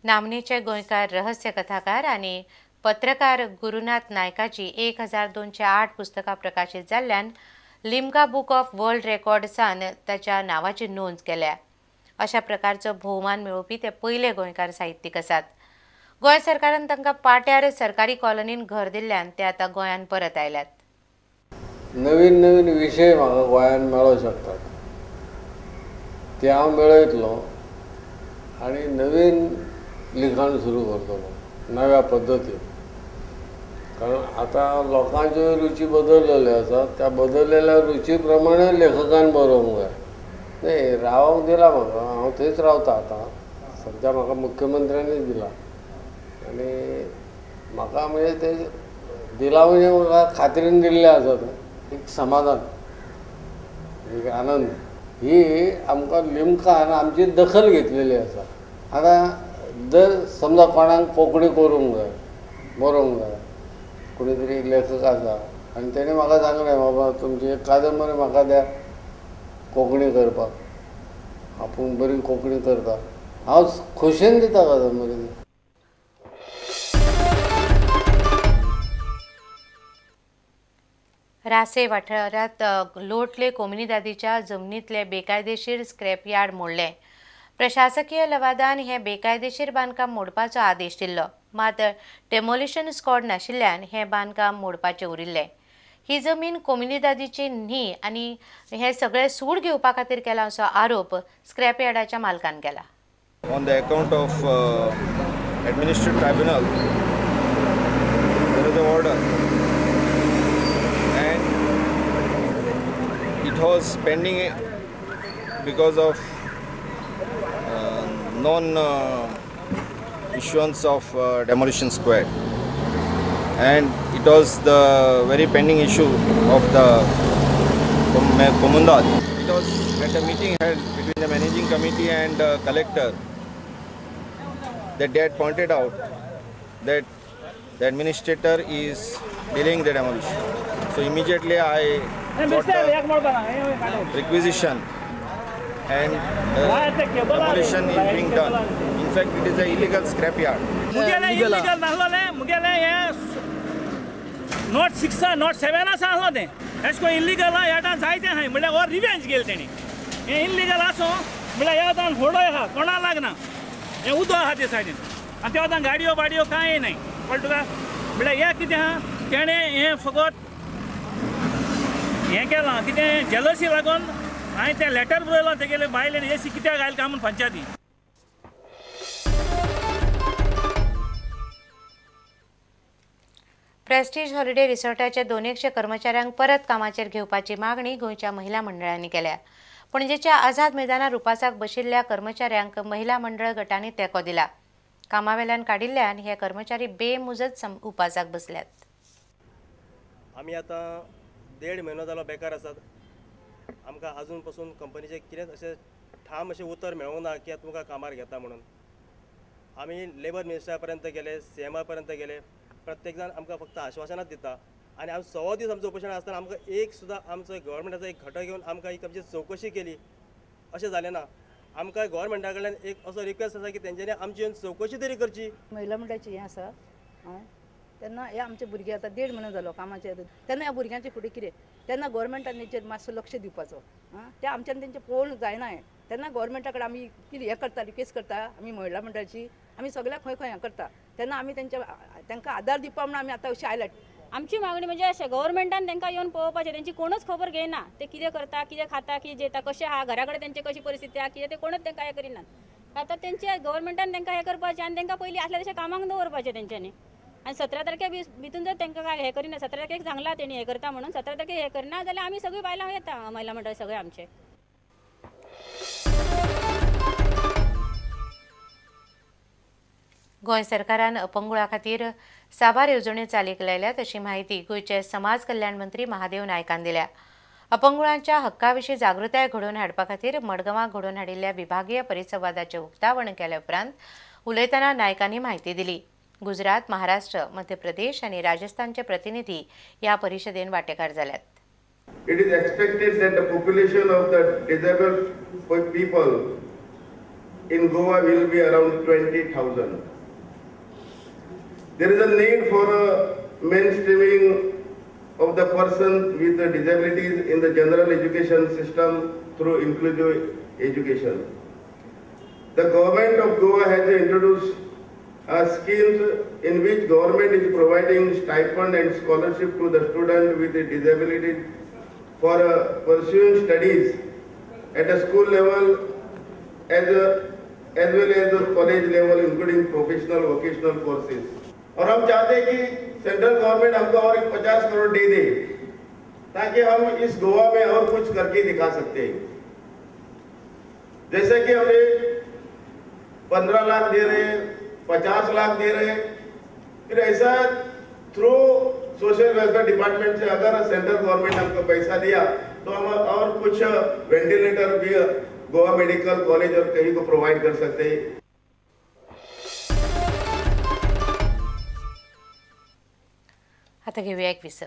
नामनेचे गोंयकार रहस्य कथाकार आणि पत्रकार गुरुनाथ नायकाची 1208 पुस्तकां प्रकाशित जाल्ल्यान लिम्का बुक ऑफ वर्ल्ड रेकॉर्ड्सान त्याच्या नावाची नोंद केल्या। अशा प्रकारचो भोवमान मेळोवपी ते पयले गोंयकार साहित्यीक आसात। गोंय सरकारान तांकां पाट्यार सरकारी कॉलनीन घर दिल्ल्यान ते आतां गोंयान परत आयल्यात। नवीन नवीन विषय म्हाका गोंयान मेळोंक शकतात ते हांव मेळयतलो आनी नवीन लिखाण सुरू करतलो नव्या पद्धतीन। कारण आता लोकांच्यो रुची बदललेल्यो आसा, त्या बदललेल्या रुची प्रमाणे लेखकान बरोवंक जाय। नाही रावंक दिला म्हाका, हांव थंयच रावता आतां सद्या म्हाका मुख्यमंत्र्यांनीच दिला आनी म्हाका म्हणजे ते दिला म्हणजे म्हाका खात्रीन दिल्लें आसा तें एक समाधान, एक आनंद। ही आमकां लिम्कान आमची दखल घेतलेली आसा। आतां जर समजा कोणाक कोंकणी करूंक जाय, बरोवंक जाय, कोणी तरी लेखक आसा आनी तेणें म्हाका सांगलें बाबा तुमची एक कादंबरी म्हाका द्या कोंकणी करपाक। आपूण बरी कोंकणी करता, हांव खोशेन दिता कादंबरी। रासे वाठारात लोटले कोमुनिदादीच्या जमनींतले बेकायदेशीर स्क्रॅप यार्ड मोडले। प्रशासकीय लवादान हे बेकायदेशीर बांदकाम मोडपाचो आदेश दिल्लो, मात डेमोलिशन स्क्वॉड नाशिल्ल्यान हे बांदकाम मोडपाचे उरिल्ले। ही जमीन कोमुनिदादीची न्ही आनी हे सगळे सूड घेवपा खातीर केला असो आरोप स्क्रॅप यार्डाच्या मालकान केला। On the account of administrative tribunal, there is an order, and it was pending because of non-issuance of demolition squad, and it was the very pending issue of the Komundad. It was at a meeting held between the managing committee and collector that they had pointed out that the administrator is delaying the demolition. So immediately I got the requisition and demolition is being done. In fact, it is an illegal scrapyard. Not 6 not 7 आसा आसलो तें एशको illegal हेटा जायतें आहाय म्हळ्यार हो revenge गेल तेणी। हें इल्लीगल आसो म्हळ्यार हे वतान होडोय आहा, कोणा लागना, हें उदो आहा ते सायडीन आनी ते वतान गाडयो बाडयो कांय नाय। कळ्ळें तुका? म्हळ्यार हें कितें आहा, तेणें हें फकत हें केलां कितें जेलसी लागून हांवें तें लेटर बरयलो तेगेले बायलेन एसी कित्याक घायल काय म्हूण पंचायती। प्रेस्टीज हॉलिडे रिसॉर्टाच्या 200 कर्मचाऱ्यांक परत कामाचेर घेवपाची मागणी गोंयच्या महिला मंडळांनी केल्या। पणजेच्या आझाद मैदानार उपासाक बशिल्ल्या कर्मचाऱ्यांक महिला मंडळ गटांनी तेंको दिला। कामावेल्यान काडिल्ल्यान हे कर्मचारी बेमुजत उपासाक बसल्यात। आमी आतां 1.5 म्हयनो जालो बेकार आसात। आमकां अजून पासून कंपनीचे कितेंच अशें ठाम अशें उतर मेळोंक ना की तुमकां कामार घेता म्हणून। आमी लेबर मिनिस्टरा पर्यंत गेले, CMA पर्यंत गेले, प्रत्येक जाण आमकां फक्त आश्वासनां दिता आनी हांव 6 दीस आमचो उपोशण आसतना आमकां एक सुद्दां आमचो गव्हर्मेंटाचो एक घटक येवन आमकां एक आमची चवकशी केली अशें जालें ना। आमकां गव्हर्मेंटा कडल्यान एक असो रिक्वेस्ट आसा की तेंच्यांनी आमची येवन चवकशी तरी करची। महिला मंडळाची हें आसा तेन्ना हे आमचे भुरगे आतां 1.5 म्हयनो जालो कामाचेर, तेन्ना ह्या भुरग्यांचे फुडें कितें तेन्ना गव्हर्मेंटान तेंचेर मातसो लक्ष दिवपाचो। ते आमच्यान तेंचें पळोवंक जायना हें। तेन्ना गव्हर्मेंटा कडेन आमी कितें हें करता, रिक्वेस्ट करता आमी महिला मंडळाची, आमी सगळ्याक खंय खंय हें करता तेन्ना आमी तांकां आदार दिवपा म्हणून आमी आतां अशी आयल्यात। आमची मागणी म्हणजे अशें गव्हर्मेंटान तांकां येवन पळोवपाचें, तेंची कोणूच खबर घेयना, ते कितें करता, कितें खाता, कितें जेता, कशें आहा, घरा कडेन तेंची कशी परिस्थिती आहा, कितें ते कोणूच तांकां हें करिनात। आतां तेंचे गव्हर्मेंटान तांकां हें करपाचें आनी तांकां पयलीं आसल्या तशें कामाक दवरपाचें तेंच्यांनी। आनी 17 तारखे भितून जर तांकां काय हें करिना, 17 तारखेक सांगला तेणी हें करता म्हणून, 17 तारखेक हें करना जाल्यार आमी सगळीं बायलां येता महिला मंडळ सगळे आमचे। गोंय सरकारान अपंगुळा खातीर साबार येवजण्यो चालीक लायल्यात अशी माहिती गोंयचे समाज कल्याण मंत्री महादेव नायकान दिल्या। अपंगुळांच्या हक्का विशीं जागृताय घडोवन हाडपा खातीर मडगांवां घडोवन हाडिल्ल्या विभागीय परिसंवादाचें उक्तावण केल्या उपरांत उलयतना नायकांनी माहिती दिली। गुजरात, महाराष्ट्र, मध्य प्रदेश आणि राजस्थानचे प्रतिनिधी या परिषदेन वांटेकार जाल्यात। It is expected that the population of the disabled people in Goa will be around 20,000. There is a need for a mainstreaming of the persons with the disabilities in the general education system through inclusive education. The government of Goa has introduced schemes in which government is providing stipend and scholarship to the student with disabilities for pursuing studies at a school level as well as the college level, including professional vocational courses. और हम चाहते हैं कि central government हमको और 50 करोड़ दे दे ताकि हम इस गोवा में और कुछ करके दिखा सकते हैं। जैसे कि हमने 15 लाख दे रहे, 50 लाख दे रहे, फिर ऐसा थ्रू सोशल वेलफेयर डिपार्टमेंट से अगर सेंट्रल गवर्नमेंट हमको पैसा दिया तो हम और कुछ वेंटिलेटर भी गोवा मेडिकल कॉलेज और कहीं को प्रोवाइड कर सकते हैं। आता घेऊया एक विसव।